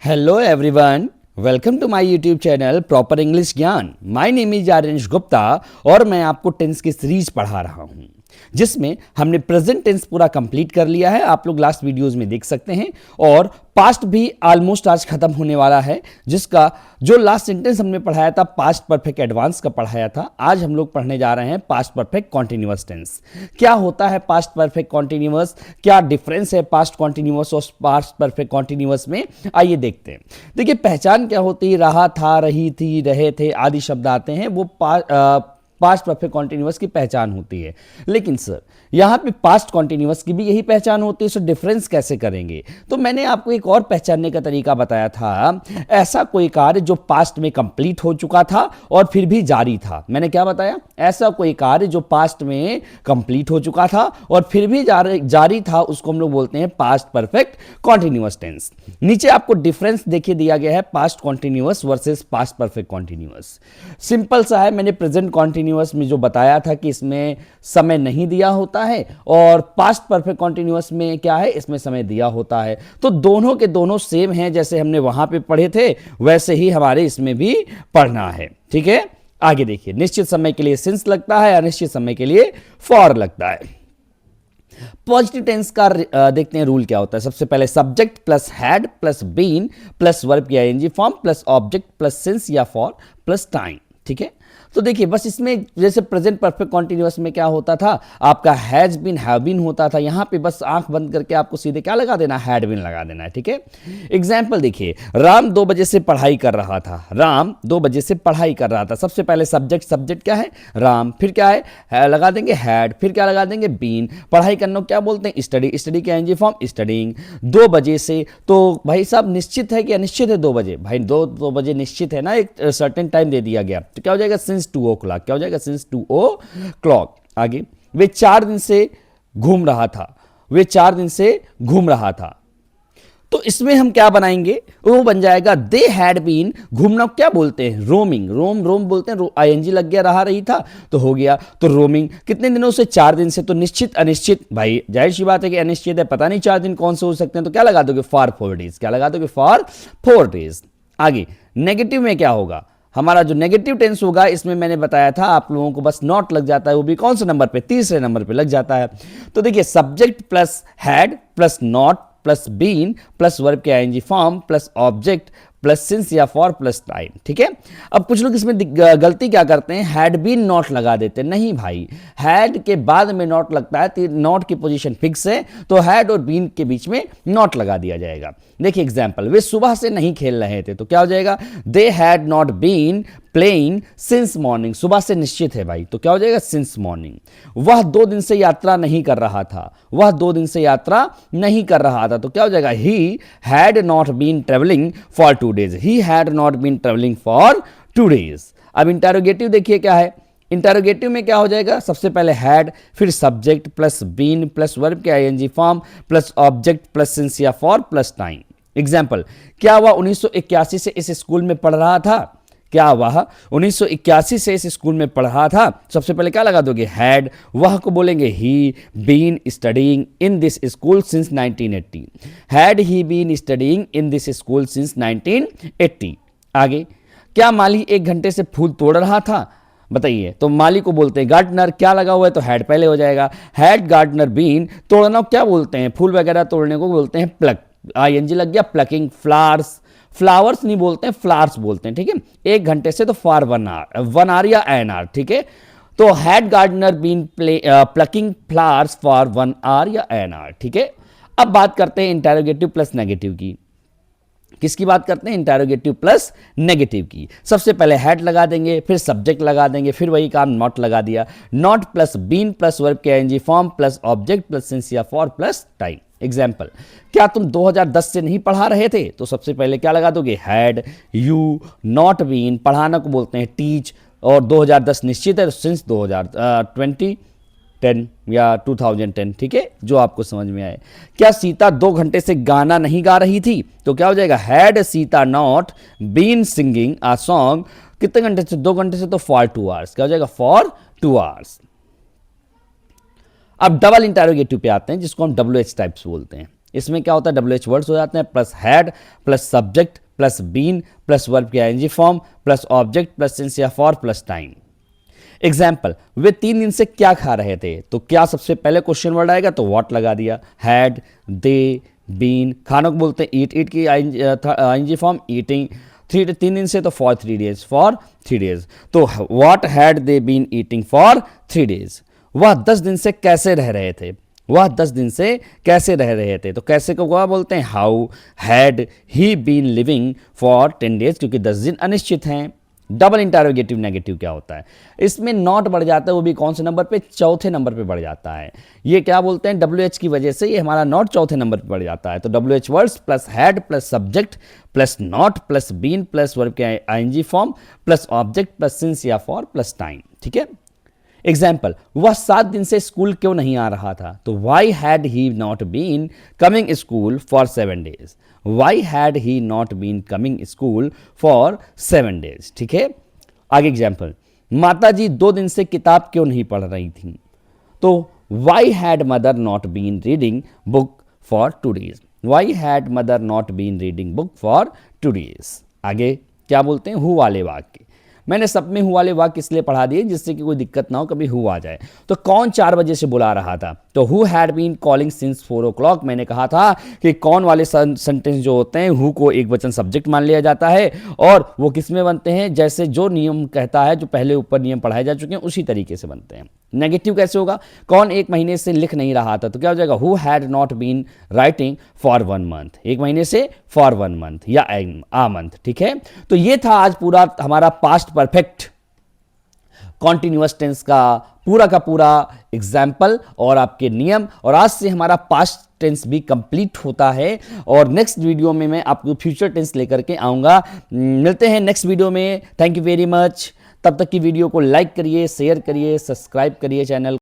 Hello everyone, welcome to my YouTube channel proper English ज्ञान। My name is आर्यंश Gupta और मैं आपको टेंस की सीरीज पढ़ा रहा हूं जिसमें हमने प्रेजेंट टेंस पूरा कंप्लीट कर लिया है। आप लोग लास्ट वीडियोस में देख सकते हैं और पास्ट भी ऑलमोस्ट आज खत्म होने वाला है, जिसका जो लास्ट सेंटेंस हमने पढ़ाया था पास्ट परफेक्ट एडवांस का पढ़ाया था। आज हम लोग पढ़ने जा रहे हैं पास्ट परफेक्ट कॉन्टिन्यूअस टेंस। क्या होता है पास्ट परफेक्ट कॉन्टिन्यूअस, क्या डिफरेंस है पास्ट कॉन्टिन्यूअस और पास्ट परफेक्ट कॉन्टिन्यूअस में, आइए देखते हैं। देखिए पहचान क्या होती है, रहा था, रही थी, रहे थे आदि शब्द आते हैं, वो पास्ट परफेक्ट कॉन्टिन्यूअस की पहचान होती है। लेकिन सर यहां पे पास्ट कॉन्टिन्यूअस की भी यही पहचान होती है, सो डिफरेंस कैसे करेंगे? तो मैंने आपको एक और पहचानने का तरीका बताया था, ऐसा कोई कार्य जो पास्ट में कंप्लीट हो चुका था और फिर भी जारी था। मैंने क्या बताया? ऐसा कोई कार्य जो पास्ट में कंप्लीट हो चुका था और फिर भी जारी था, उसको हम लोग बोलते हैं पास्ट परफेक्ट कॉन्टिन्यूअस टेंस। नीचे आपको डिफरेंस देखिए दिया गया है, past continuous versus past perfect continuous. Simple सा है, मैंने प्रेजेंट कॉन्टिन्यूअस में जो बताया था कि इसमें समय नहीं दिया होता है और पास्ट परफेक्ट कॉन्टिन्यूअस में क्या है, इसमें समय दिया होता है। तो दोनों के दोनों सेम हैं, जैसे हमने वहां पे पढ़े थे वैसे ही हमारे इसमें भी पढ़ना है। ठीक है, आगे देखिए। निश्चित समय के लिए सिंस लगता है, अनिश्चित समय के लिए फॉर लगता है। पॉजिटिव टेंस का देखते हैं रूल क्या होता है। सबसे पहले subject plus had plus been plus verb या ING form plus object plus since या फॉर प्लस टाइम। ठीक है, तो देखिए बस इसमें जैसे प्रेजेंट परफेक्ट कॉन्टिन्यूअस में क्या होता था, आपका हैज बीन हैव बीन होता था। यहां पे बस आंख बंद करके आपको सीधे क्या लगा देना, हैड बीन लगा देना है। ठीक है, एग्जाम्पल देखिए, राम 2 बजे से पढ़ाई कर रहा था। राम 2 बजे से पढ़ाई कर रहा था। सबसे पहले सब्जेक्ट क्या है, राम, फिर क्या है लगा देंगे हैड, फिर क्या लगा देंगे बीन। पढ़ाई करना क्या बोलते हैं, स्टडी के एनजी फॉर्म स्टडिंग। 2 बजे से, तो भाई साहब निश्चित है कि अनिश्चित है? 2 बजे, भाई 2 बजे निश्चित है ना, एक सर्टेन टाइम दे दिया गया, तो क्या हो जाएगा, सिंस 2 o'clock। क्या हो जाएगा, सिंस 2 o'clock। आगे, वे 4 दिन से घूम रहा था। वे 4 दिन से घूम रहा था, तो इसमें हम क्या बनाएंगे, वो बन जाएगा दे हैड बीन। घूमना क्या बोलते हैं, रोमिंग। रोम बोलते हैं, आईएनजी लग गया, रहा रही था तो हो गया। तो रोमिंग कितने दिनों से, 4 दिन से। तो निश्चित अनिश्चित, भाई जाहिर सी बात है कि अनिश्चित है, पता नहीं 4 दिन कौन से हो सकते हैं, तो क्या लगा दोगे, फॉर 4 डेज। क्या लगा दोगे, फॉर 4 डेज। आगे नेगेटिव में क्या होगा, हमारा जो नेगेटिव टेंस होगा, इसमें मैंने बताया था आप लोगों को बस नॉट लग जाता है, वो भी कौन से नंबर पे, तीसरे नंबर पे लग जाता है। तो देखिए subject plus had plus not plus been plus verb के ING form plus object plus since या फॉर प्लस टाइम। ठीक है, अब कुछ लोग इसमें गलती क्या करते हैं, हैड बीन नॉट लगा देते हैं। नहीं भाई, हैड के बाद में नॉट लगता है, नॉट की पोजीशन फिक्स है, तो हैड और बीन के बीच में नॉट लगा दिया जाएगा। देखिए एग्जांपल, वे सुबह से नहीं खेल रहे थे, तो क्या हो जाएगा, they had not been playing since morning. सुबह से निश्चित है भाई, तो क्या हो जाएगा, सिंस मॉर्निंग। वह 2 दिन से यात्रा नहीं कर रहा था। वह 2 दिन से यात्रा नहीं कर रहा था, तो क्या हो जाएगा, he had not been travelling for 2 days। He had not been travelling for 2 days। अब इंटरोगेटिव देखिए क्या है, इंटरोगेटिव में क्या हो जाएगा, सबसे पहले हैड, फिर subject plus been plus verb के ING form plus object plus since या फॉर प्लस टाइम। एग्जाम्पल, क्या वह 1981 से इस स्कूल में पढ़ रहा था? क्या वह 1981 से इस स्कूल में पढ़ रहा था? सबसे पहले क्या लगा दोगे, हैड। वह को बोलेंगे he been studying in this school since 1980। Had he been studying in this school since 1980। आगे, क्या माली 1 घंटे से फूल तोड़ रहा था? बताइए, तो माली को बोलते हैं गार्डनर। क्या लगा हुआ है, तो हैड पहले हो जाएगा। हैड गार्डनर बीन, तोड़ना क्या बोलते हैं, फूल वगैरह तोड़ने को बोलते हैं प्लक। आईएनजी लग गया, प्लकिंग। फ्लावर्स नहीं बोलते हैं, फ्लावर्स बोलते हैं। ठीक है, 1 घंटे से तो फॉर 1 आवर या एन आवर। ठीक है, तो had gardener been plucking flowers for 1 hour या एन आवर। ठीक है, अब बात करते हैं इंटरोगेटिव प्लस नेगेटिव की। किसकी बात करते हैं, इंटरोगेटिव प्लस नेगेटिव की। सबसे पहले हैड लगा देंगे, फिर सब्जेक्ट लगा देंगे, फिर वही काम नॉट लगा दिया। Not plus been plus verb के ING form plus object plus since या फॉर प्लस टाइम। एग्जाम्पल, क्या तुम 2010 से नहीं पढ़ा रहे थे? तो सबसे पहले क्या लगा दोगे, हैड। यू नॉट बीन, पढ़ाना को बोलते हैं टीच, और 2010 निश्चित है, तो सिंस 2010 या 2010। ठीक है, जो आपको समझ में आए। क्या सीता 2 घंटे से गाना नहीं गा रही थी? तो क्या हो जाएगा, had Sita not been singing a song. कितने घंटे से, 2 घंटे से, तो फॉर 2 आवर्स। क्या हो जाएगा, फॉर 2 आवर्स। अब डबल इंटरोगेटिव पे आते हैं, जिसको हम WH टाइप्स बोलते हैं। इसमें क्या होता है, WH वर्ड्स हो जाते हैं plus had plus subject plus been plus verb की ING form plus object plus since या फॉर प्लस टाइम। एग्जाम्पल, वे 3 दिन से क्या खा रहे थे, तो क्या सबसे पहले क्वेश्चन वर्ड आएगा, तो व्हाट लगा दिया, हैड, दे, बीन, खानों को बोलते हैं ईट, ईट की आईएनजी फॉर्म ईटिंग, 3 दिन से तो फॉर 3 डेज, फॉर 3 डेज, तो what had they been eating for 3 days. वह 10 दिन से कैसे रह रहे थे, वह 10 दिन से कैसे रह रहे थे, तो कैसे को क्या बोलते हैं, how had he been living for 10 days, क्योंकि 10 दिन अनिश्चित हैं। डबल इंटरोगेटिव नेगेटिव क्या होता है, इसमें नॉट बढ़ जाता है, वो भी कौन से नंबर पे, चौथे नंबर पे बढ़ जाता है। ये क्या बोलते हैं, WH की वजह से ये हमारा नॉट चौथे नंबर पे बढ़ जाता है। तो WH words plus had plus subject plus not plus been plus verb के ING form plus object plus since या फॉर प्लस टाइम, ठीक है। एग्जाम्पल, वह 7 दिन से स्कूल क्यों नहीं आ रहा था, तो why had he not been coming school for 7 days, why had he not been coming school for 7 days, ठीक है। आगे एग्जाम्पल, माता जी 2 दिन से किताब क्यों नहीं पढ़ रही थी, तो why had mother not been reading book for 2 days, why had mother not been reading book for 2 days. आगे क्या बोलते हैं, हु वाले वाक्य, मैंने सब में हु वाले वाक्य इसलिए पढ़ा दिए जिससे कि कोई दिक्कत ना हो, कभी हु आ जाए। तो कौन 4 बजे से बुला रहा था, तो who had been calling since 4 o'clock। मैंने कहा था कि कौन वाले सेंटेंस जो होते हैं हु को एक वचन सब्जेक्ट मान लिया जाता है और वो किस में बनते हैं, जैसे जो नियम कहता है, जो पहले ऊपर नियम पढ़ाए जा चुके हैं उसी तरीके से बनते हैं। नेगेटिव कैसे होगा, कौन 1 महीने से लिख नहीं रहा था, तो क्या हो जाएगा, who had not been writing for 1 month, 1 महीने से फॉर 1 month या आ मंथ, ठीक है। तो ये था आज पूरा हमारा पास्ट परफेक्ट कॉन्टिन्यूअस टेंस का पूरा एग्जाम्पल और आपके नियम, और आज से हमारा पास्ट टेंस भी कंप्लीट होता है। और नेक्स्ट वीडियो में मैं आपको फ्यूचर टेंस लेकर के आऊँगा। मिलते हैं नेक्स्ट वीडियो में, थैंक यू वेरी मच। तब तक की वीडियो को लाइक करिए, शेयर करिए, सब्सक्राइब करिए चैनल